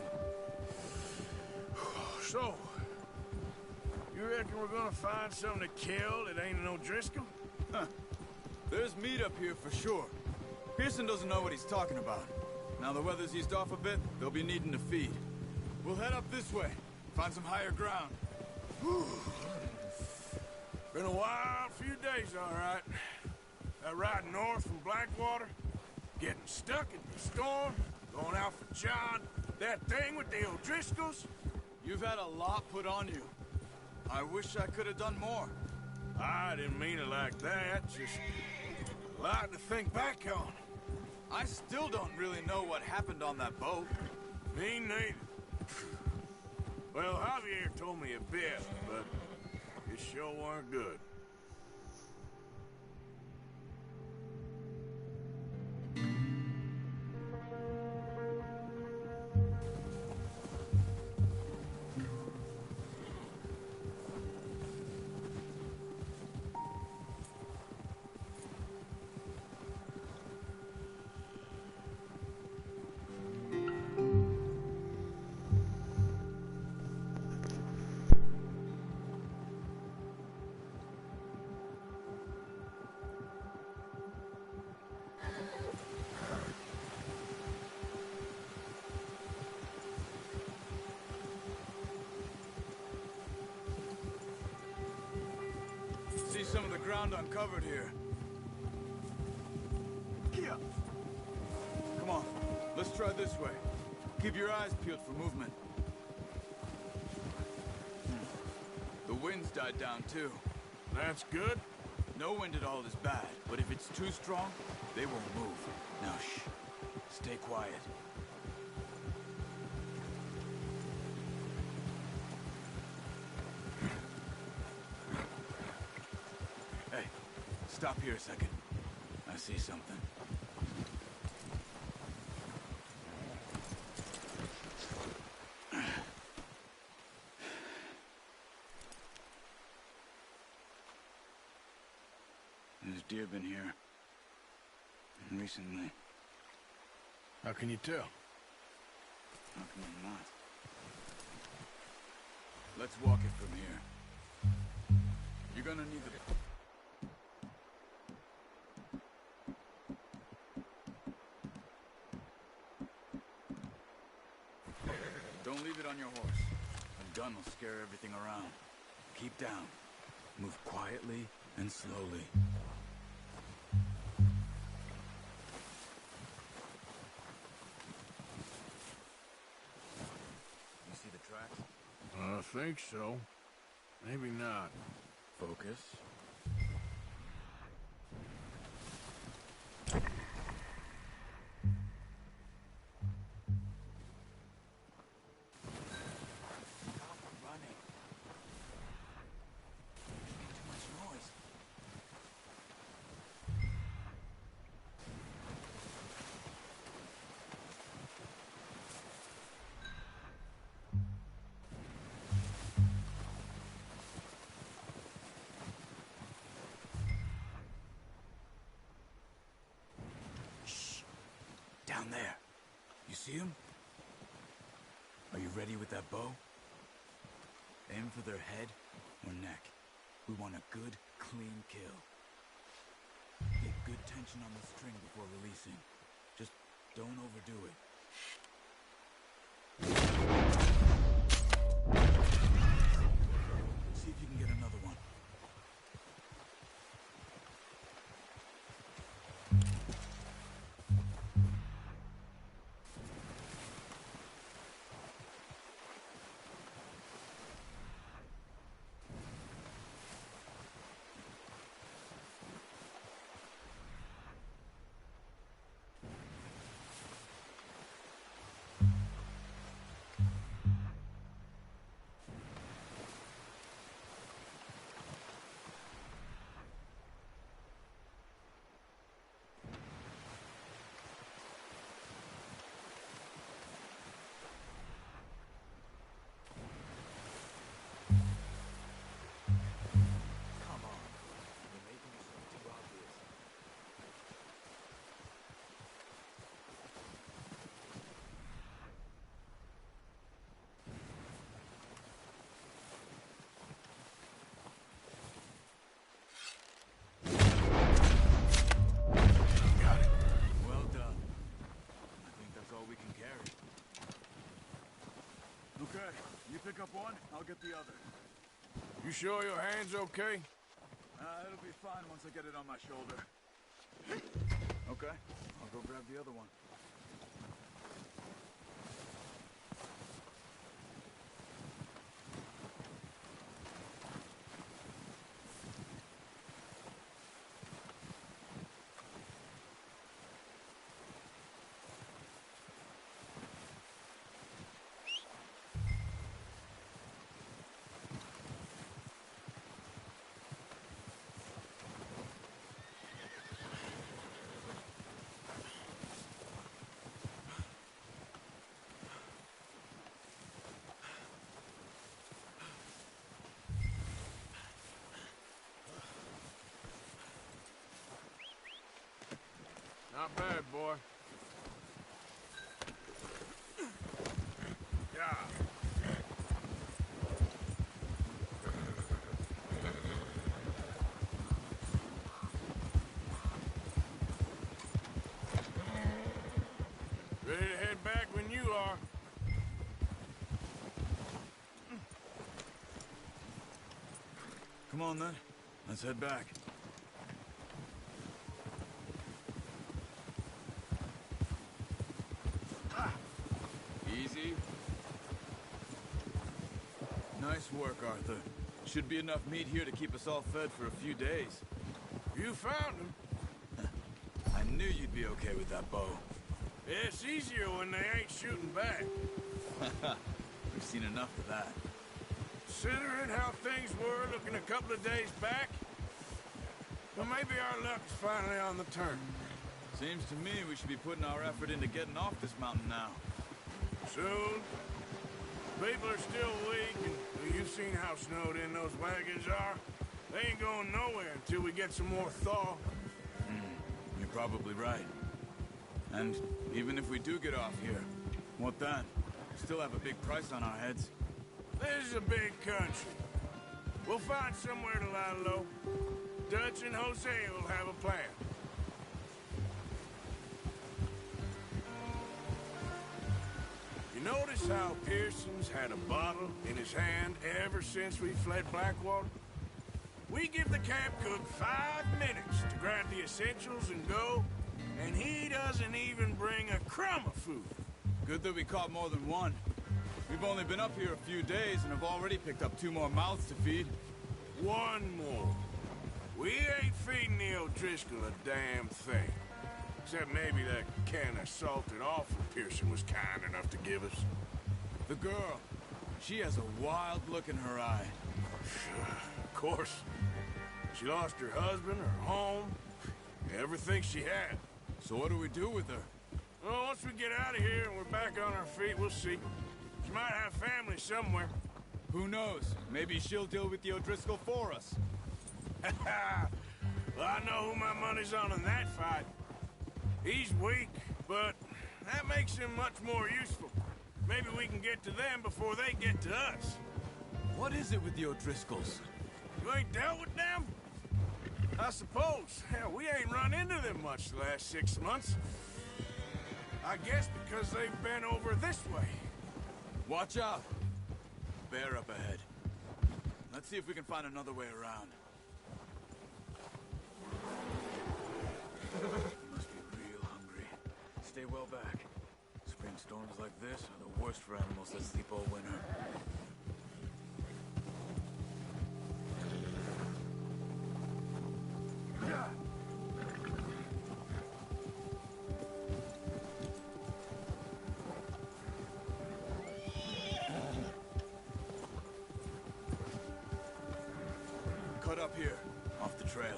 So, you reckon we're gonna find something to kill that ain't an O'Driscoll? Huh. There's meat up here for sure. Pearson doesn't know what he's talking about. Now the weather's eased off a bit, they'll be needing to feed. We'll head up this way, find some higher ground. Been a wild few days, all right. That ride north from Blackwater, getting stuck in the storm, going out for John, that thing with the O'Driscolls. You've had a lot put on you. I wish I could have done more. I didn't mean it like that, just a lot to think back on. I still don't really know what happened on that boat. Me neither. Well, Javier told me a bit, but it sure weren't good. See some of the ground uncovered here. Yeah. Come on, let's try this way. Keep your eyes peeled for movement. The wind's died down too. That's good. No wind at all is bad, but if it's too strong, they won't move. Now shh, stay quiet. Hey, stop here a second. I see something. There's deer been here. Recently. How can you tell? How can you not? Let's walk it from here. You're gonna need the... Don't leave it on your horse. A gun will scare everything around. Keep down. Move quietly and slowly. You see the tracks? I think so. Maybe not. Focus. Stop running. Too much noise. Down there. You see him? Are you ready with that bow? Aim for their head or neck. We want a good, clean kill. Get good tension on the string before releasing. Just don't overdo it. See if you can get another one. pick up one, I'll get the other. You sure your hand's okay? It'll be fine once I get it on my shoulder. Okay, I'll go grab the other one. Not bad, boy. Yeah. Ready to head back when you are. Come on, then. Let's head back. Easy. Nice work, Arthur. Should be enough meat here to keep us all fed for a few days. You found him. I knew you'd be okay with that bow. It's easier when they ain't shooting back. We've seen enough of that. Considering how things were looking a couple of days back, well, maybe our luck's finally on the turn. Seems to me we should be putting our effort into getting off this mountain now. Soon. People are still weak, and you've seen how snowed in those wagons are. They ain't going nowhere until we get some more thaw. You're probably right. And even if we do get off here, what then? We still have a big price on our heads. This is a big country. We'll find somewhere to lie low. Dutch and Jose will have a plan. You notice how Pearson's had a bottle in his hand ever since we fled Blackwater? We give the camp cook 5 minutes to grab the essentials and go, and he doesn't even bring a crumb of food. Good that we caught more than one. We've only been up here a few days and have already picked up 2 more mouths to feed. 1 more. We ain't feeding the O'Driscoll a damn thing. Except maybe that can of salted offal Pearson was kind enough to give us. The girl, she has a wild look in her eye. Of course. She lost her husband, her home, everything she had. So what do we do with her? Well, once we get out of here and we're back on our feet, we'll see. She might have family somewhere. Who knows? Maybe she'll deal with the O'Driscoll for us. Well, I know who my money's on in that fight. He's weak, but that makes him much more useful. Maybe we can get to them before they get to us. What is it with the O'Driscolls? You ain't dealt with them? I suppose. Hell, we ain't run into them much the last 6 months. I guess because they've been over this way. Watch out! Bear up ahead. Let's see if we can find another way around. Must be real hungry. Stay well back. Spring storms like this are the worst for animals that sleep all winter. Cut up here, off the trail.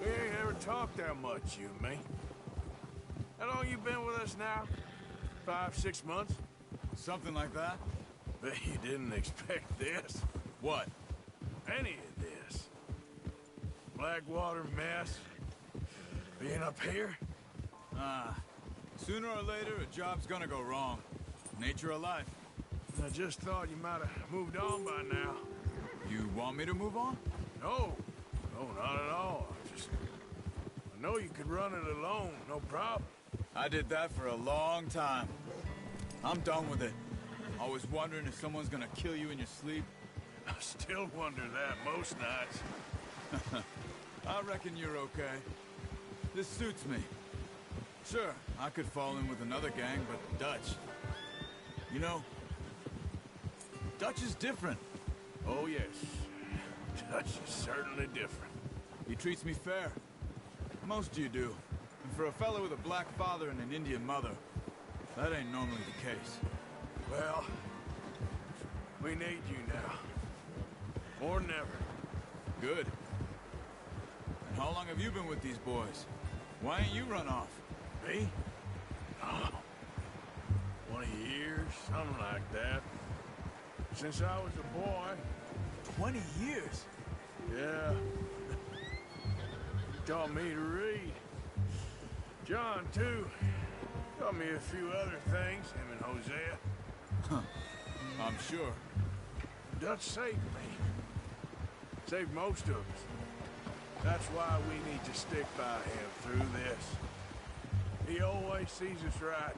We ain't ever talked that much, you and me. How long you been with us now? 5, 6 months? Something like that? Bet you didn't expect this. What? Any of this. Blackwater mess. Being up here? Sooner or later, a job's gonna go wrong. Nature of life. I just thought you might have moved on by now. You want me to move on? No. No, not at all. I know you could run it alone, no problem. I did that for a long time. I'm done with it. Always wondering if someone's gonna kill you in your sleep. I still wonder that most nights. I reckon you're okay. This suits me. Sure, I could fall in with another gang, but Dutch... You know, Dutch is different. Oh, yes. Dutch is certainly different. He treats me fair. Most of you do. And for a fellow with a black father and an Indian mother, that ain't normally the case. Well, we need you now. More than ever. Good. And how long have you been with these boys? Why ain't you run off? Me? Oh, 20 years, something like that. Since I was a boy. 20 years? Yeah. He taught me to read. John, too. Taught me a few other things, him and Hosea. Huh. I'm sure. Dutch saved me. Saved most of us. That's why we need to stick by him through this. He always sees us right.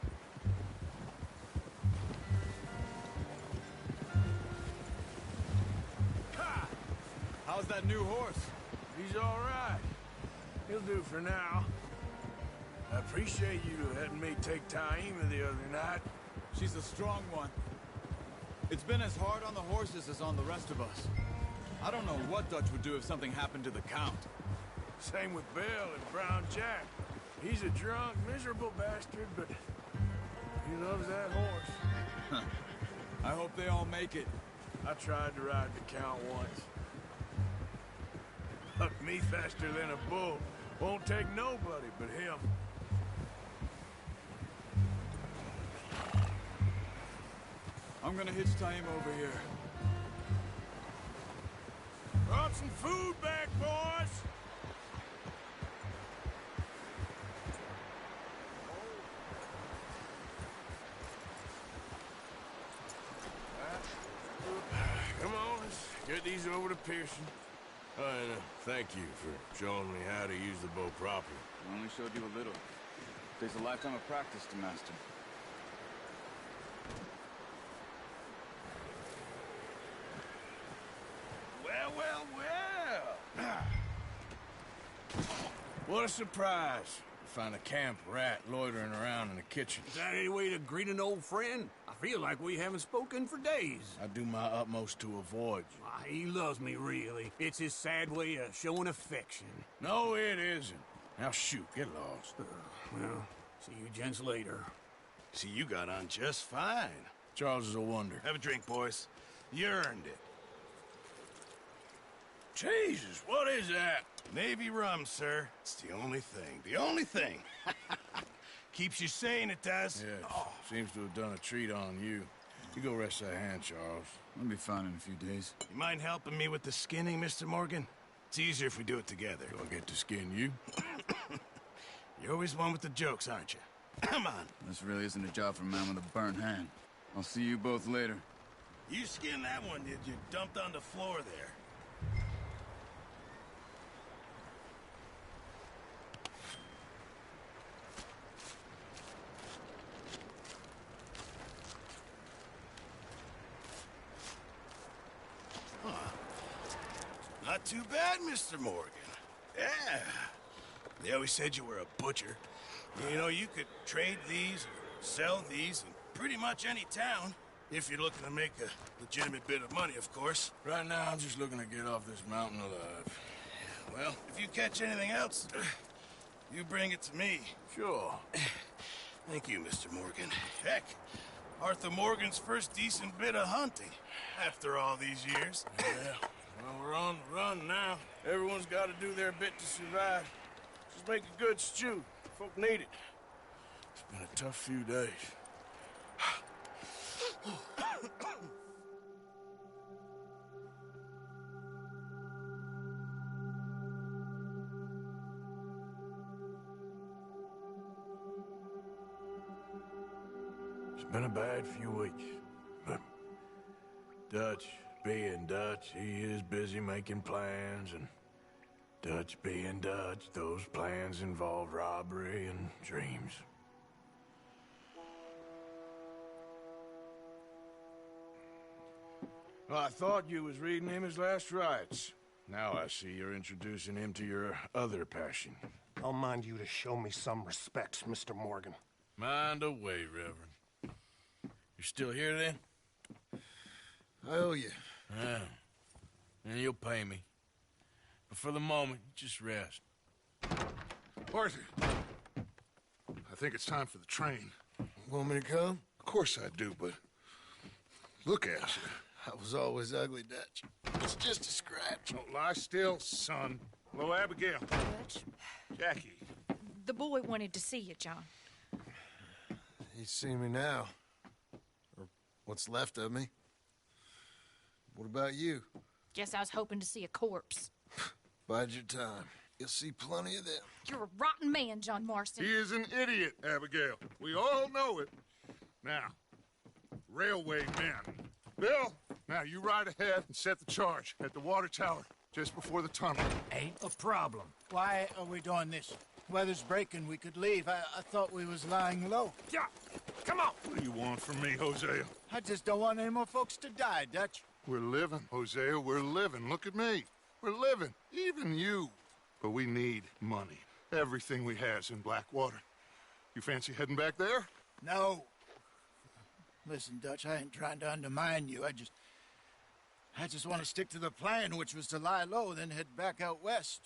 Ha! How's that new horse? He's all right. He'll do for now. I appreciate you letting me take Taima the other night. She's a strong one. It's been as hard on the horses as on the rest of us. I don't know what Dutch would do if something happened to the Count. Same with Bill and Brown Jack. He's a drunk, miserable bastard, but he loves that horse. I hope they all make it. I tried to ride the Count once. Bucked me faster than a bull. Won't take nobody but him. I'm gonna hitch Taima over here. Brought some food back, boys! Come on, let's get these over to Pearson. And thank you for showing me how to use the bow properly. I only showed you a little. Takes a lifetime of practice to master. Well, well, well! What a surprise. Find a camp rat loitering around in the kitchen. Is that any way to greet an old friend? I feel like we haven't spoken for days. I do my utmost to avoid you. He loves me, really. It's his sad way of showing affection. No, it isn't. Now shoot, get lost. Well, see you gents later. See, you got on just fine. Charles is a wonder. Have a drink, boys. You earned it. Jesus, what is that? Navy rum, sir. It's the only thing. The only thing. Keeps you sane, it does. Yes, seems to have done a treat on you. You go rest that hand, Charles. I'll be fine in a few days. You mind helping me with the skinning, Mr. Morgan? It's easier if we do it together. Do I get to skin you? You're always one with the jokes, aren't you? Come on. This really isn't a job for a man with a burnt hand. I'll see you both later. You skinned that one, did you? Dumped on the floor there. Not too bad, Mr. Morgan. Yeah. They always said you were a butcher. You know, you could trade these, or sell these in pretty much any town. If you're looking to make a legitimate bit of money, of course. Right now, I'm just looking to get off this mountain alive. Well, if you catch anything else, you bring it to me. Sure. Thank you, Mr. Morgan. Heck, Arthur Morgan's first decent bit of hunting after all these years. Yeah. Well, we're on the run now. Everyone's got to do their bit to survive. Just make a good stew. Folk need it. It's been a tough few days. Been a bad few weeks, but Dutch being Dutch, he is busy making plans, and Dutch being Dutch, those plans involve robbery and dreams. Well, I thought you was reading him his last rites. Now I see you're introducing him to your other passion. I'll mind you to show me some respect, Mr. Morgan. Mind away, Reverend. You still here, then? I owe you. Yeah. And you'll pay me. But for the moment, just rest. Arthur, I think it's time for the train. Want me to come? Of course I do, but look at you. I was always ugly, Dutch. It's just a scratch. Don't lie still, son. Hello, Abigail. Dutch, Jackie. the boy wanted to see you, John. He's seen me now. Or what's left of me. What about you? Guess I was hoping to see a corpse. Bide your time. You'll see plenty of them. You're a rotten man, John Marston. He is an idiot, Abigail. We all know it. Now, railway men. Bill, now you ride ahead and set the charge at the water tower just before the tunnel. Ain't a problem. Why are we doing this? Weather's breaking. We could leave. I thought we was lying low. Yeah, come on. What do you want from me, Hosea? I just don't want any more folks to die, Dutch. We're living, Hosea. We're living. Look at me. We're living. Even you. But we need money. Everything we has in Blackwater. You fancy heading back there? No. Listen, Dutch, I ain't trying to undermine you. I just want to stick to the plan, which was to lie low, then head back out west.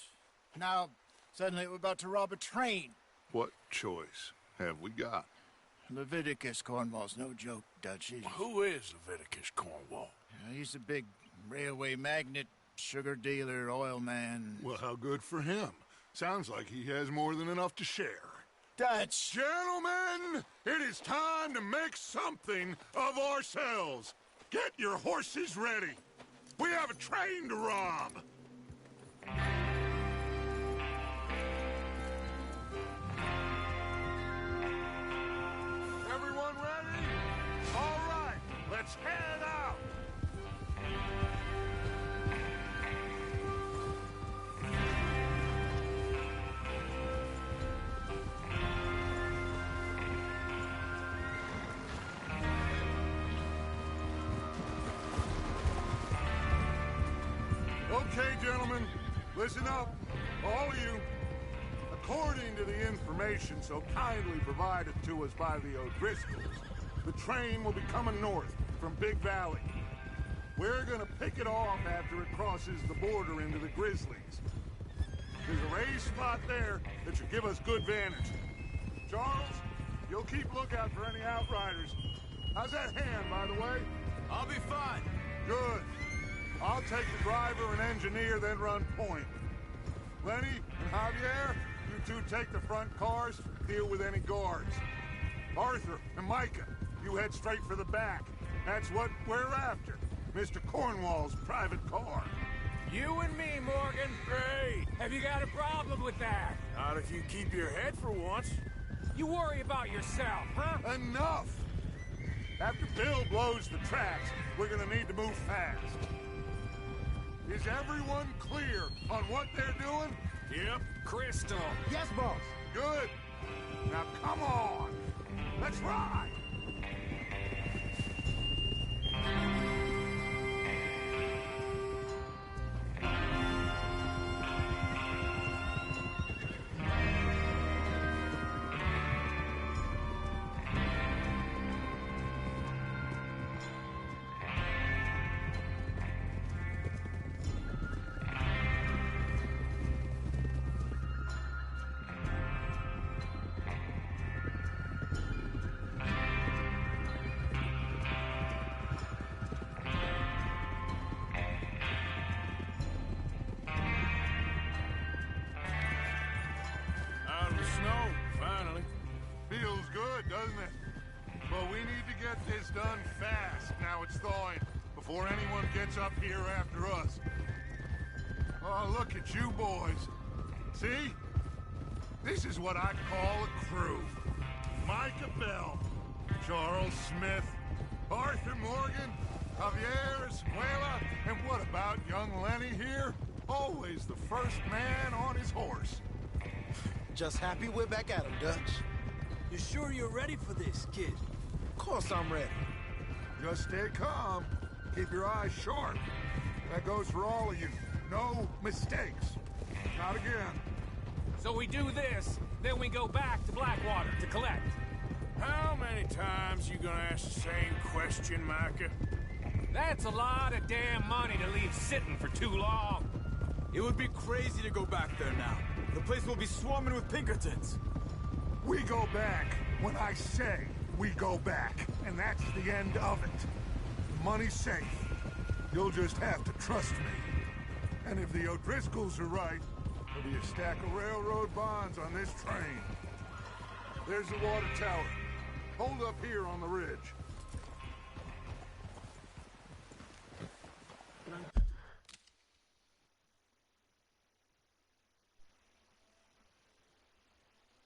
Now, suddenly we're about to rob a train. What choice have we got? Leviticus Cornwall's no joke, Dutch. Who is Leviticus Cornwall? He's a big railway magnate, sugar dealer, oil man. Well, how good for him. Sounds like he has more than enough to share. Dutch! Gentlemen, it is time to make something of ourselves. Get your horses ready. We have a train to rob. Everyone ready? All right, let's head out. Okay, gentlemen, listen up, all of you. According to the information so kindly provided to us by the O'Driscolls, the train will be coming north from Big Valley. We're gonna pick it off after it crosses the border into the Grizzlies. There's a raised spot there that should give us good vantage. Charles, you'll keep lookout for any outriders. How's that hand, by the way? I'll be fine. Good. I'll take the driver and engineer, then run point. Lenny and Javier, you two take the front cars, deal with any guards. Arthur and Micah, you head straight for the back. That's what we're after. Mr. Cornwall's private car. You and me, Morgan. Great. Have you got a problem with that? Not if you keep your head for once. You worry about yourself, huh? Enough! After Bill blows the tracks, we're gonna need to move fast. Is everyone clear on what they're doing? Yep. Crystal. Yes, boss. Good. Now come on. Let's ride. Out of the snow, finally. Feels good, doesn't it? But we need to get this done fast, now it's thawing, before anyone gets up here after us. Oh, look at you boys. See? This is what I call a crew. Micah Bell, Charles Smith, Arthur Morgan, Javier Escuela, and what about young Lenny here? Always the first man on his horse. Just happy we're back at him, Dutch. You sure you're ready for this, kid? Of course I'm ready. Just stay calm. Keep your eyes sharp. That goes for all of you. No mistakes. Not again. So we do this, then we go back to Blackwater to collect. How many times you gonna ask the same question, Micah? That's a lot of damn money to leave sitting for too long. It would be crazy to go back there now. The place will be swarming with Pinkertons. We go back when I say we go back, and that's the end of it. The money's safe. You'll just have to trust me. And if the O'Driscolls are right, there'll be a stack of railroad bonds on this train. There's the water tower. Hold up here on the ridge.